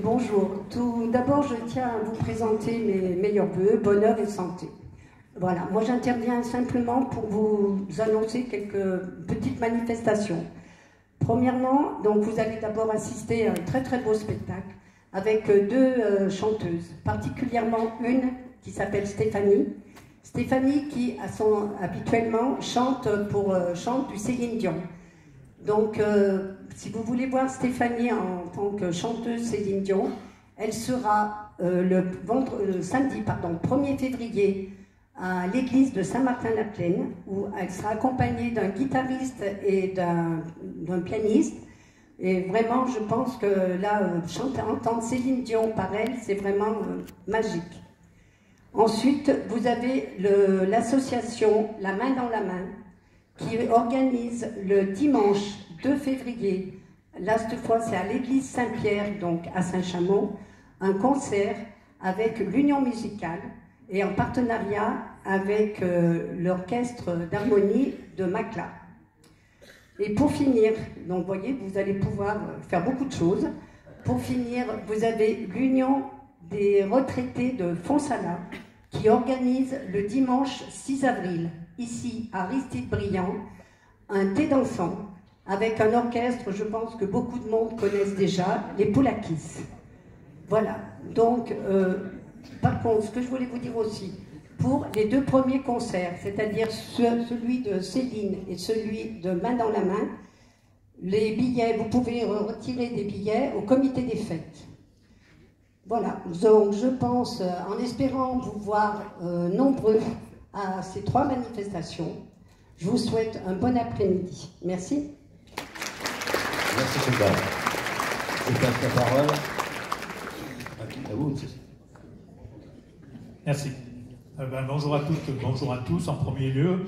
Bonjour. Tout d'abord, je tiens à vous présenter mes meilleurs vœux, bonheur et santé. Voilà, moi j'interviens simplement pour vous annoncer quelques petites manifestations. Premièrement, donc vous allez d'abord assister à un très très beau spectacle avec deux chanteuses, particulièrement une qui s'appelle Stéphanie. Stéphanie qui habituellement chante du Céline Dion. Donc, si vous voulez voir Stéphanie en tant que chanteuse Céline Dion, elle sera le samedi 1er février à l'église de Saint-Martin-la-Plaine, où elle sera accompagnée d'un guitariste et d'un pianiste. Et vraiment, je pense que là, entendre Céline Dion par elle, c'est vraiment magique. Ensuite, vous avez l'association La Main dans la Main, qui organise le dimanche 2 février, là cette fois c'est à l'église Saint-Pierre, donc à Saint-Chamond, un concert avec l'Union musicale et en partenariat avec l'orchestre d'harmonie de Macla. Et pour finir, donc vous voyez, vous allez pouvoir faire beaucoup de choses. Pour finir, vous avez l'Union des retraités de Fonsala qui organise le dimanche 6 avril, ici à Aristide-Briand, un thé d'enfants avec un orchestre, je pense que beaucoup de monde connaissent déjà, les Poulakis. Voilà, donc par contre, ce que je voulais vous dire aussi, pour les deux premiers concerts, c'est-à-dire celui de Céline et celui de Main dans la Main, les billets, vous pouvez retirer des billets au comité des fêtes. Voilà, donc je pense, en espérant vous voir nombreux à ces trois manifestations, je vous souhaite un bon après-midi. Merci. Merci Sylvain. Je passe la parole à vous. Merci. Bonjour à toutes, bonjour à tous. En premier lieu,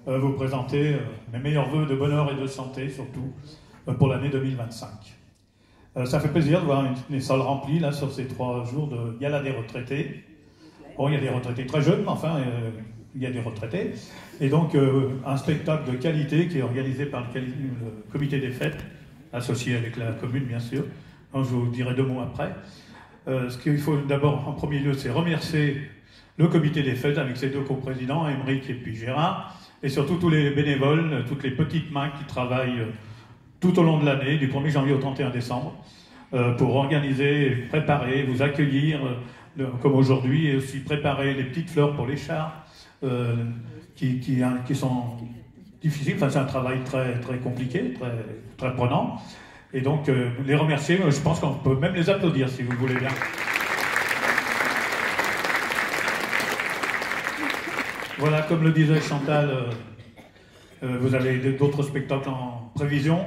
vous présenter mes meilleurs vœux de bonheur et de santé, surtout pour l'année 2025. Ça fait plaisir de voir une salles remplies là, sur ces 3 jours de gala des retraités. Bon, il y a des retraités très jeunes, mais enfin, il y a des retraités. Et donc, un spectacle de qualité qui est organisé par le comité des fêtes, associé avec la commune, bien sûr. Donc, je vous dirai 2 mots après. Ce qu'il faut d'abord, en premier lieu, c'est remercier le comité des fêtes avec ses 2 coprésidents, Émeric et puis Gérard, et surtout tous les bénévoles, toutes les petites mains qui travaillent tout au long de l'année, du 1er janvier au 31 décembre, pour organiser, préparer, vous accueillir, comme aujourd'hui, et aussi préparer les petites fleurs pour les chars, qui sont difficiles. Enfin, c'est un travail très, très compliqué, très, très prenant. Et donc, les remercier, je pense qu'on peut même les applaudir, si vous voulez bien. Voilà, comme le disait Chantal, vous avez d'autres spectacles en prévision.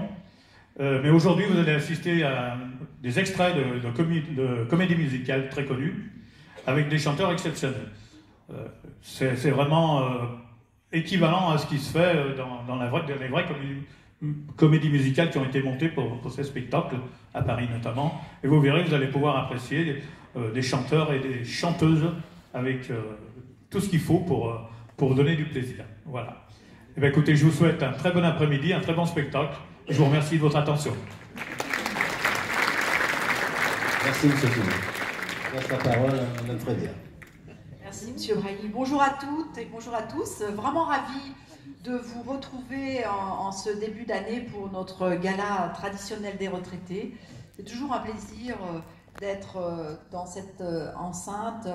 Mais aujourd'hui, vous allez assister à des extraits de comédies musicales très connues, avec des chanteurs exceptionnels. C'est vraiment équivalent à ce qui se fait dans les vraies comédies musicales qui ont été montées pour ces spectacles, à Paris notamment. Et vous verrez, vous allez pouvoir apprécier des chanteurs et des chanteuses avec tout ce qu'il faut pour vous donner du plaisir. Voilà. Eh bien, écoutez, je vous souhaite un très bon après-midi, un très bon spectacle. Et je vous remercie de votre attention. Merci, M. Fillon. Je passe la parole à Mme Frédéric. Merci, M. Brailly. Bonjour à toutes et bonjour à tous. Vraiment ravi de vous retrouver en ce début d'année pour notre gala traditionnel des retraités. C'est toujours un plaisir d'être dans cette enceinte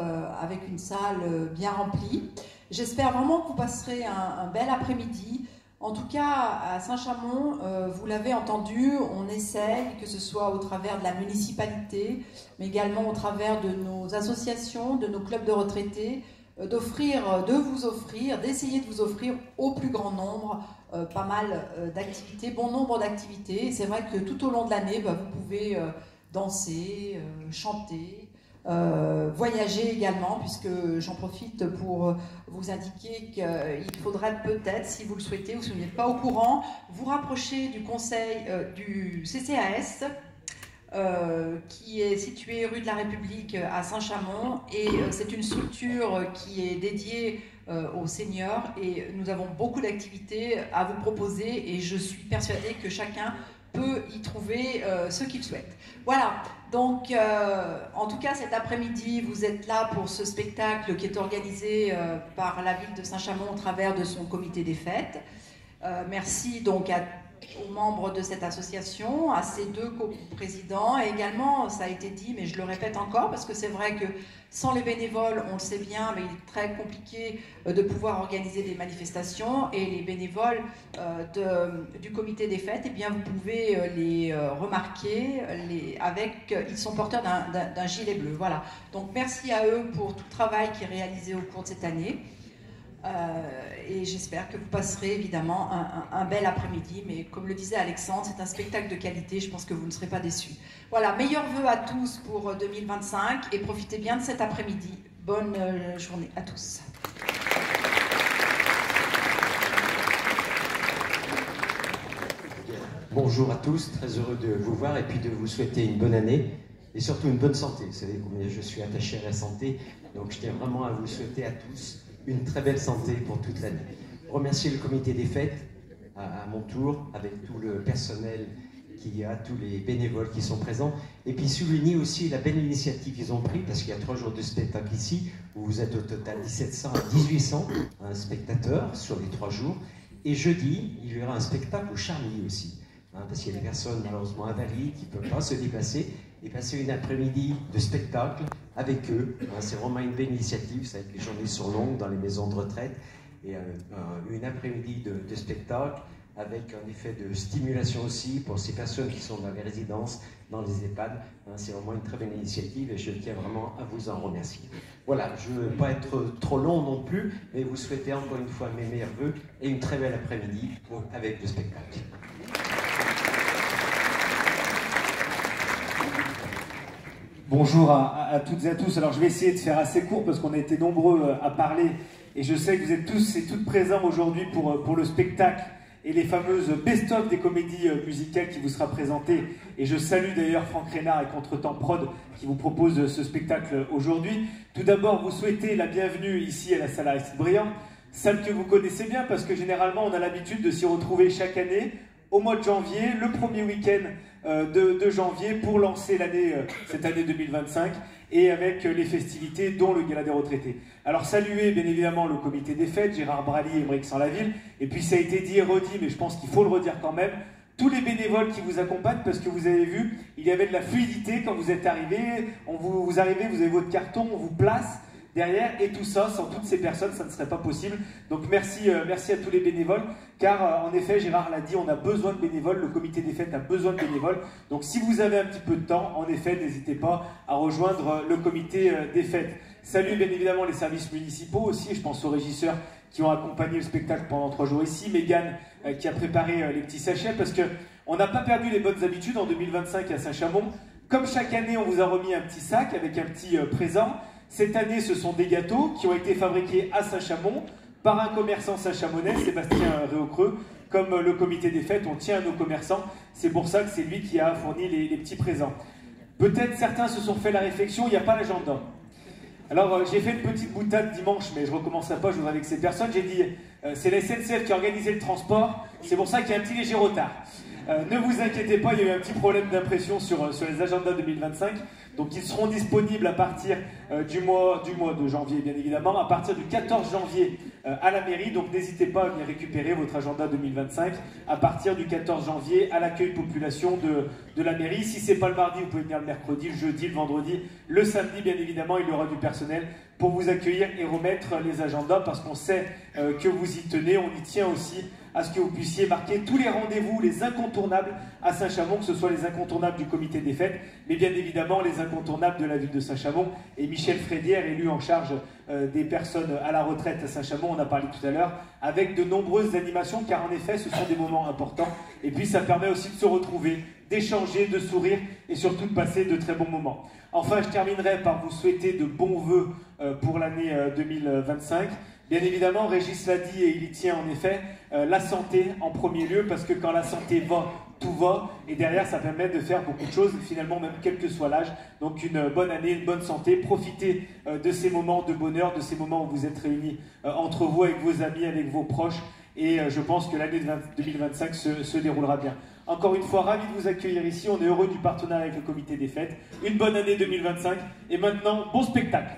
avec une salle bien remplie. J'espère vraiment que vous passerez un bel après-midi. En tout cas, à Saint-Chamond, vous l'avez entendu, on essaye, que ce soit au travers de la municipalité, mais également au travers de nos associations, de nos clubs de retraités, d'essayer de vous offrir au plus grand nombre pas mal d'activités, bon nombre d'activités. Et c'est vrai que tout au long de l'année, vous pouvez danser, chanter, voyager également, puisque j'en profite pour vous indiquer qu'il faudrait peut-être, si vous le souhaitez ou si vous n'êtes pas au courant, vous rapprocher du conseil du CCAS, qui est situé rue de la République à Saint-Chamond, et c'est une structure qui est dédiée aux seniors, et nous avons beaucoup d'activités à vous proposer, et je suis persuadée que chacun peut y trouver ce qu'il souhaite. Voilà, Donc, en tout cas, cet après-midi, vous êtes là pour ce spectacle qui est organisé par la ville de Saint-Chamond au travers de son comité des fêtes. Merci donc aux membres de cette association, à ses deux co-présidents, et également, ça a été dit, mais je le répète encore, parce que c'est vrai que sans les bénévoles, on le sait bien, mais il est très compliqué de pouvoir organiser des manifestations, et les bénévoles du comité des fêtes, eh bien, vous pouvez les remarquer, ils sont porteurs d'un gilet bleu. Voilà. Donc merci à eux pour tout le travail qui est réalisé au cours de cette année. Et j'espère que vous passerez évidemment un bel après-midi, mais comme le disait Alexandre, c'est un spectacle de qualité, je pense que vous ne serez pas déçus. Voilà, meilleurs vœux à tous pour 2025 et profitez bien de cet après-midi. Bonne journée à tous. Bonjour à tous, très heureux de vous voir et puis de vous souhaiter une bonne année et surtout une bonne santé. Vous savez combien je suis attaché à la santé, donc je tiens vraiment à vous souhaiter à tous une très belle santé pour toute l'année. Remercier le comité des fêtes à mon tour, avec tout le personnel qu'il y a, tous les bénévoles qui sont présents, et puis souligner aussi la belle initiative qu'ils ont prise, parce qu'il y a 3 jours de spectacle ici, où vous êtes au total 1700 à 1800 spectateurs sur les 3 jours, et jeudi, il y aura un spectacle au Charmy aussi, parce qu'il y a des personnes malheureusement invalides qui ne peuvent pas se déplacer, et passer une après-midi de spectacle avec eux. C'est vraiment une belle initiative, ça va être les journées sont longues dans les maisons de retraite, et une après-midi de spectacle avec un effet de stimulation aussi pour ces personnes qui sont dans les résidences, dans les EHPAD. C'est vraiment une très belle initiative et je tiens vraiment à vous en remercier. Voilà, je ne veux pas être trop long non plus, mais vous souhaitez encore une fois mes meilleurs vœux et une très belle après-midi avec le spectacle. Bonjour à toutes et à tous. Alors je vais essayer de faire assez court parce qu'on a été nombreux à parler et je sais que vous êtes tous et toutes présents aujourd'hui pour le spectacle et les fameuses best-of des comédies musicales qui vous sera présenté. Et je salue d'ailleurs Franck Reynard et Contretemps Prod qui vous propose ce spectacle aujourd'hui. Tout d'abord, vous souhaitez la bienvenue ici à la salle Aristide Briand, salle que vous connaissez bien parce que généralement on a l'habitude de s'y retrouver chaque année au mois de janvier, le premier week-end de janvier pour lancer l'année, cette année 2025 et avec les festivités dont le Gala des retraités. Alors saluer bien évidemment le comité des fêtes, Gérard Brally et Émeric Sans-Laville, et puis ça a été dit et redit, mais je pense qu'il faut le redire quand même, tous les bénévoles qui vous accompagnent, parce que vous avez vu, il y avait de la fluidité quand vous êtes arrivés, vous arrivez, vous avez votre carton, on vous place derrière, et tout ça, sans toutes ces personnes, ça ne serait pas possible. Donc merci à tous les bénévoles, car en effet, Gérard l'a dit, on a besoin de bénévoles, le comité des fêtes a besoin de bénévoles. Donc si vous avez un petit peu de temps, en effet, n'hésitez pas à rejoindre le comité des fêtes. Salut bien évidemment les services municipaux aussi, je pense aux régisseurs qui ont accompagné le spectacle pendant 3 jours ici, Mégane qui a préparé les petits sachets, parce qu'on n'a pas perdu les bonnes habitudes en 2025 à Saint-Chamond. Comme chaque année, on vous a remis un petit sac avec un petit présent. Cette année, ce sont des gâteaux qui ont été fabriqués à Saint-Chamond par un commerçant saint-chamonnais, Sébastien Réaucreux. Comme le comité des fêtes, on tient à nos commerçants. C'est pour ça que c'est lui qui a fourni les petits présents. Peut-être certains se sont fait la réflexion, il n'y a pas l'agenda. Alors, j'ai fait une petite boutade dimanche, mais je ne recommencerai pas, je voudrais avec ces personnes. J'ai dit, c'est la SNCF qui a organisé le transport, c'est pour ça qu'il y a un petit léger retard. Ne vous inquiétez pas, il y a eu un petit problème d'impression sur les agendas 2025. Donc ils seront disponibles à partir du mois de janvier, bien évidemment, à partir du 14 janvier à la mairie. Donc n'hésitez pas à venir récupérer votre agenda 2025 à partir du 14 janvier à l'accueil population de la mairie. Si ce n'est pas le mardi, vous pouvez venir le mercredi, le jeudi, le vendredi, le samedi, bien évidemment, il y aura du personnel pour vous accueillir et remettre les agendas parce qu'on sait que vous y tenez. On y tient aussi à ce que vous puissiez marquer tous les rendez-vous, les incontournables à Saint-Chamond, que ce soit les incontournables du comité des fêtes, mais bien évidemment les incontournables de la ville de Saint-Chamond. Et Michel Frédière, élu en charge des personnes à la retraite à Saint-Chamond, on a parlé tout à l'heure, avec de nombreuses animations, car en effet, ce sont des moments importants. Et puis ça permet aussi de se retrouver, d'échanger, de sourire et surtout de passer de très bons moments. Enfin, je terminerai par vous souhaiter de bons vœux pour l'année 2025. Bien évidemment, Régis l'a dit et il y tient en effet, la santé en premier lieu, parce que quand la santé va, tout va, et derrière ça permet de faire beaucoup de choses, finalement même quel que soit l'âge. Donc une bonne année, une bonne santé, profitez de ces moments de bonheur, de ces moments où vous êtes réunis entre vous, avec vos amis, avec vos proches, et je pense que l'année 2025 se déroulera bien. Encore une fois, ravi de vous accueillir ici, on est heureux du partenariat avec le comité des fêtes. Une bonne année 2025 et maintenant, bon spectacle.